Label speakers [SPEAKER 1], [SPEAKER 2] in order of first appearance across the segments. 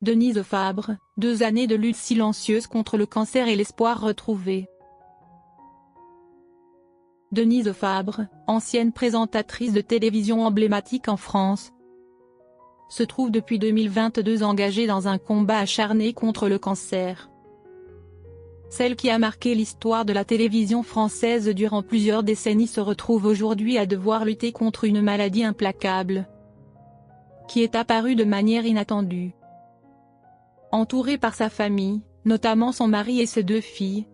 [SPEAKER 1] Denise Fabre, 2 années de lutte silencieuse contre le cancer et l'espoir retrouvé. Denise Fabre, ancienne présentatrice de télévision emblématique en France, se trouve depuis 2022 engagée dans un combat acharné contre le cancer. Celle qui a marqué l'histoire de la télévision française durant plusieurs décennies se retrouve aujourd'hui à devoir lutter contre une maladie implacable, qui est apparue de manière inattendue. Entourée par sa famille, notamment son mari et ses 2 filles,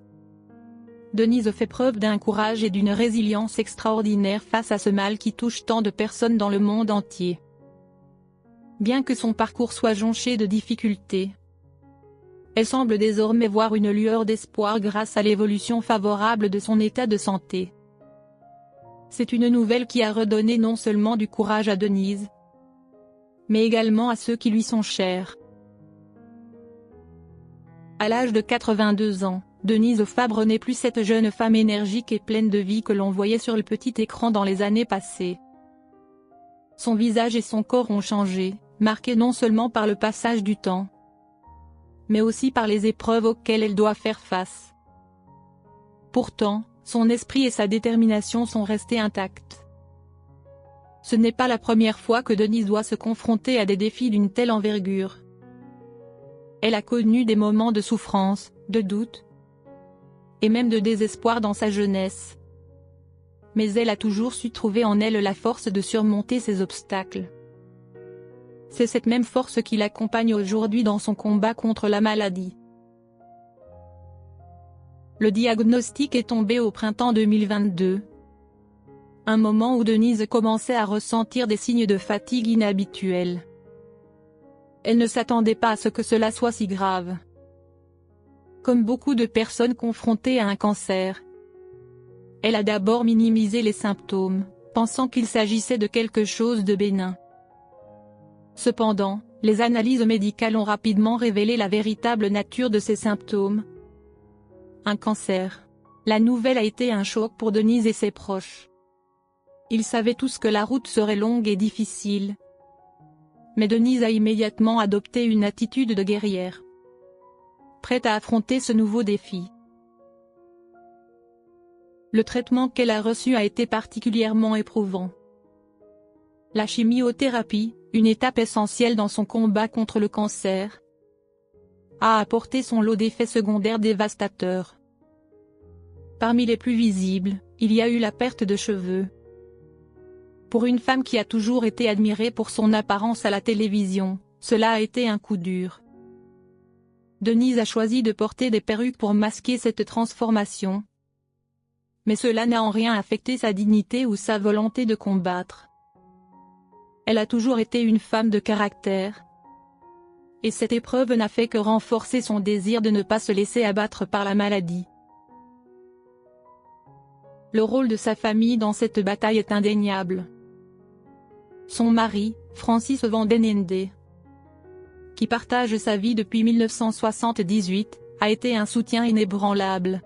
[SPEAKER 1] Denise fait preuve d'un courage et d'une résilience extraordinaire face à ce mal qui touche tant de personnes dans le monde entier. Bien que son parcours soit jonché de difficultés, elle semble désormais voir une lueur d'espoir grâce à l'évolution favorable de son état de santé. C'est une nouvelle qui a redonné non seulement du courage à Denise, mais également à ceux qui lui sont chers. À l'âge de 82 ans, Denise Fabre n'est plus cette jeune femme énergique et pleine de vie que l'on voyait sur le petit écran dans les années passées. Son visage et son corps ont changé, marqués non seulement par le passage du temps, mais aussi par les épreuves auxquelles elle doit faire face. Pourtant, son esprit et sa détermination sont restés intacts. Ce n'est pas la première fois que Denise doit se confronter à des défis d'une telle envergure. Elle a connu des moments de souffrance, de doute, et même de désespoir dans sa jeunesse. Mais elle a toujours su trouver en elle la force de surmonter ces obstacles. C'est cette même force qui l'accompagne aujourd'hui dans son combat contre la maladie. Le diagnostic est tombé au printemps 2022. Un moment où Denise commençait à ressentir des signes de fatigue inhabituels. Elle ne s'attendait pas à ce que cela soit si grave. Comme beaucoup de personnes confrontées à un cancer, elle a d'abord minimisé les symptômes, pensant qu'il s'agissait de quelque chose de bénin. Cependant, les analyses médicales ont rapidement révélé la véritable nature de ces symptômes. Un cancer. La nouvelle a été un choc pour Denise et ses proches. Ils savaient tous que la route serait longue et difficile. Mais Denise a immédiatement adopté une attitude de guerrière, prête à affronter ce nouveau défi. Le traitement qu'elle a reçu a été particulièrement éprouvant. La chimiothérapie, une étape essentielle dans son combat contre le cancer, a apporté son lot d'effets secondaires dévastateurs. Parmi les plus visibles, il y a eu la perte de cheveux. Pour une femme qui a toujours été admirée pour son apparence à la télévision, cela a été un coup dur. Denise a choisi de porter des perruques pour masquer cette transformation. Mais cela n'a en rien affecté sa dignité ou sa volonté de combattre. Elle a toujours été une femme de caractère. Et cette épreuve n'a fait que renforcer son désir de ne pas se laisser abattre par la maladie. Le rôle de sa famille dans cette bataille est indéniable. Son mari, Francis Vandenende, qui partage sa vie depuis 1978, a été un soutien inébranlable.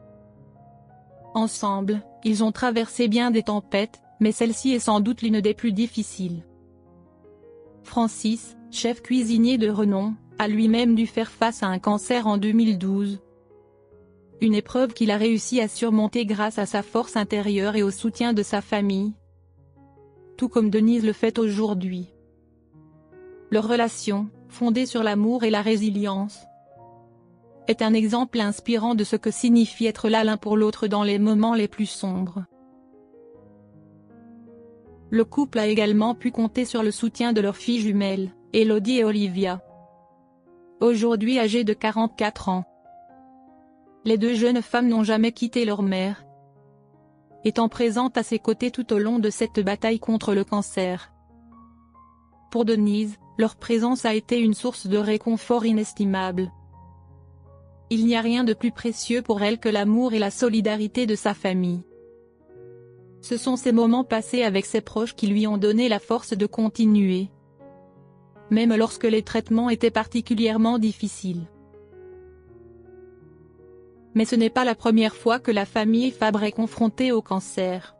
[SPEAKER 1] Ensemble, ils ont traversé bien des tempêtes, mais celle-ci est sans doute l'une des plus difficiles. Francis, chef cuisinier de renom, a lui-même dû faire face à un cancer en 2012. Une épreuve qu'il a réussi à surmonter grâce à sa force intérieure et au soutien de sa famille. Tout comme Denise le fait aujourd'hui. Leur relation, fondée sur l'amour et la résilience, est un exemple inspirant de ce que signifie être là l'un pour l'autre dans les moments les plus sombres. Le couple a également pu compter sur le soutien de leurs filles jumelles, Elodie et Olivia, aujourd'hui âgées de 44 ans. Les 2 jeunes femmes n'ont jamais quitté leur mère, étant présentes à ses côtés tout au long de cette bataille contre le cancer. Pour Denise, leur présence a été une source de réconfort inestimable. Il n'y a rien de plus précieux pour elle que l'amour et la solidarité de sa famille. Ce sont ces moments passés avec ses proches qui lui ont donné la force de continuer, même lorsque les traitements étaient particulièrement difficiles. Mais ce n'est pas la première fois que la famille Fabre est confrontée au cancer.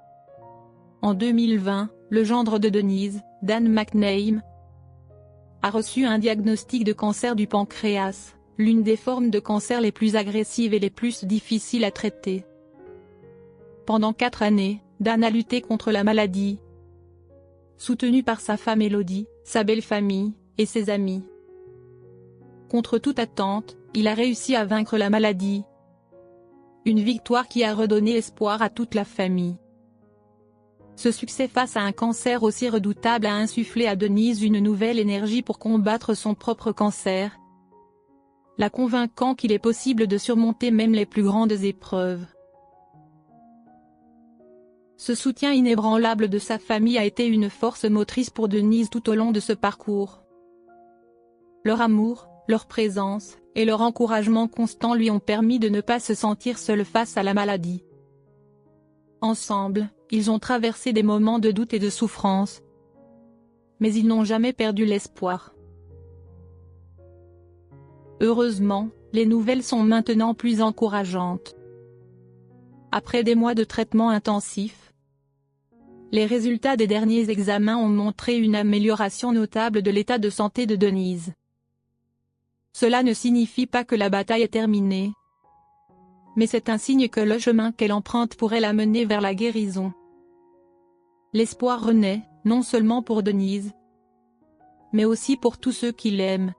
[SPEAKER 1] En 2020, le gendre de Denise, Dan McName, a reçu un diagnostic de cancer du pancréas, l'une des formes de cancer les plus agressives et les plus difficiles à traiter. Pendant 4 années, Dan a lutté contre la maladie, soutenu par sa femme Élodie, sa belle famille, et ses amis. Contre toute attente, il a réussi à vaincre la maladie. Une victoire qui a redonné espoir à toute la famille. Ce succès face à un cancer aussi redoutable a insufflé à Denise une nouvelle énergie pour combattre son propre cancer, la convainquant qu'il est possible de surmonter même les plus grandes épreuves. Ce soutien inébranlable de sa famille a été une force motrice pour Denise tout au long de ce parcours. Leur amour, leur présence, et leur encouragement constant lui ont permis de ne pas se sentir seule face à la maladie. Ensemble, ils ont traversé des moments de doute et de souffrance. Mais ils n'ont jamais perdu l'espoir. Heureusement, les nouvelles sont maintenant plus encourageantes. Après des mois de traitement intensif, les résultats des derniers examens ont montré une amélioration notable de l'état de santé de Denise. Cela ne signifie pas que la bataille est terminée, mais c'est un signe que le chemin qu'elle emprunte pourrait la mener vers la guérison. L'espoir renaît, non seulement pour Denise, mais aussi pour tous ceux qui l'aiment.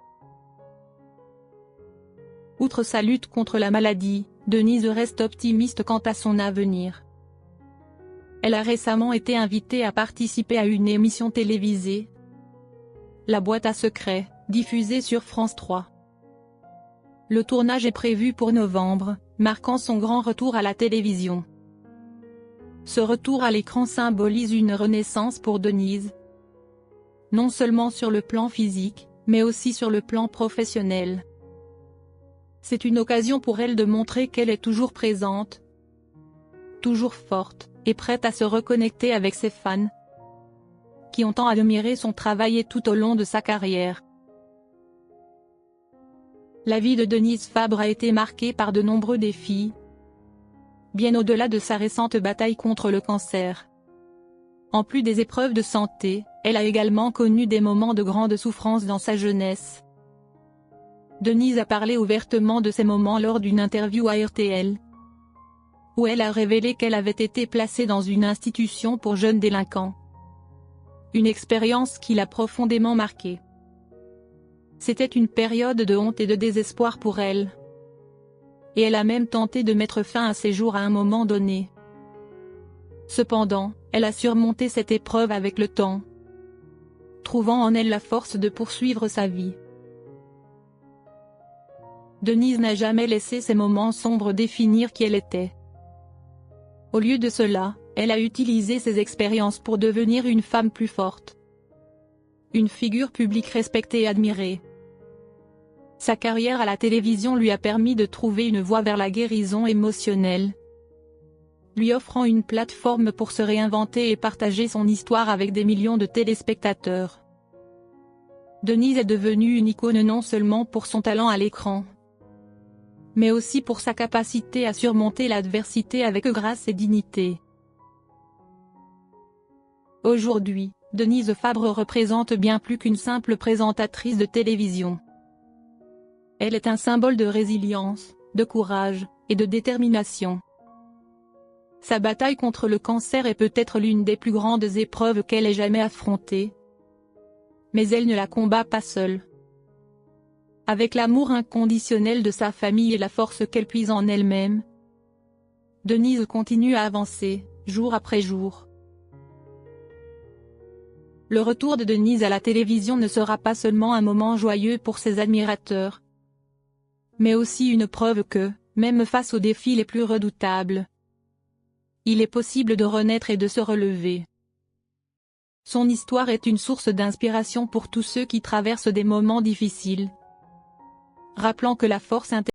[SPEAKER 1] Outre sa lutte contre la maladie, Denise reste optimiste quant à son avenir. Elle a récemment été invitée à participer à une émission télévisée, La boîte à secrets, diffusée sur France 3. Le tournage est prévu pour novembre, marquant son grand retour à la télévision. Ce retour à l'écran symbolise une renaissance pour Denise, non seulement sur le plan physique, mais aussi sur le plan professionnel. C'est une occasion pour elle de montrer qu'elle est toujours présente, toujours forte, et prête à se reconnecter avec ses fans, qui ont tant admiré son travail tout au long de sa carrière. La vie de Denise Fabre a été marquée par de nombreux défis, bien au-delà de sa récente bataille contre le cancer. En plus des épreuves de santé, elle a également connu des moments de grande souffrance dans sa jeunesse. Denise a parlé ouvertement de ces moments lors d'une interview à RTL, où elle a révélé qu'elle avait été placée dans une institution pour jeunes délinquants. Une expérience qui l'a profondément marquée. C'était une période de honte et de désespoir pour elle. Et elle a même tenté de mettre fin à ses jours à un moment donné. Cependant, elle a surmonté cette épreuve avec le temps, trouvant en elle la force de poursuivre sa vie. Denise n'a jamais laissé ces moments sombres définir qui elle était. Au lieu de cela, elle a utilisé ces expériences pour devenir une femme plus forte. Une figure publique respectée et admirée. Sa carrière à la télévision lui a permis de trouver une voie vers la guérison émotionnelle, lui offrant une plateforme pour se réinventer et partager son histoire avec des millions de téléspectateurs. Denise est devenue une icône non seulement pour son talent à l'écran, mais aussi pour sa capacité à surmonter l'adversité avec grâce et dignité. Aujourd'hui, Denise Fabre représente bien plus qu'une simple présentatrice de télévision. Elle est un symbole de résilience, de courage, et de détermination. Sa bataille contre le cancer est peut-être l'une des plus grandes épreuves qu'elle ait jamais affrontées. Mais elle ne la combat pas seule. Avec l'amour inconditionnel de sa famille et la force qu'elle puise en elle-même, Denise continue à avancer, jour après jour. Le retour de Denise à la télévision ne sera pas seulement un moment joyeux pour ses admirateurs, mais aussi une preuve que, même face aux défis les plus redoutables, il est possible de renaître et de se relever. Son histoire est une source d'inspiration pour tous ceux qui traversent des moments difficiles, rappelant que la force intérieure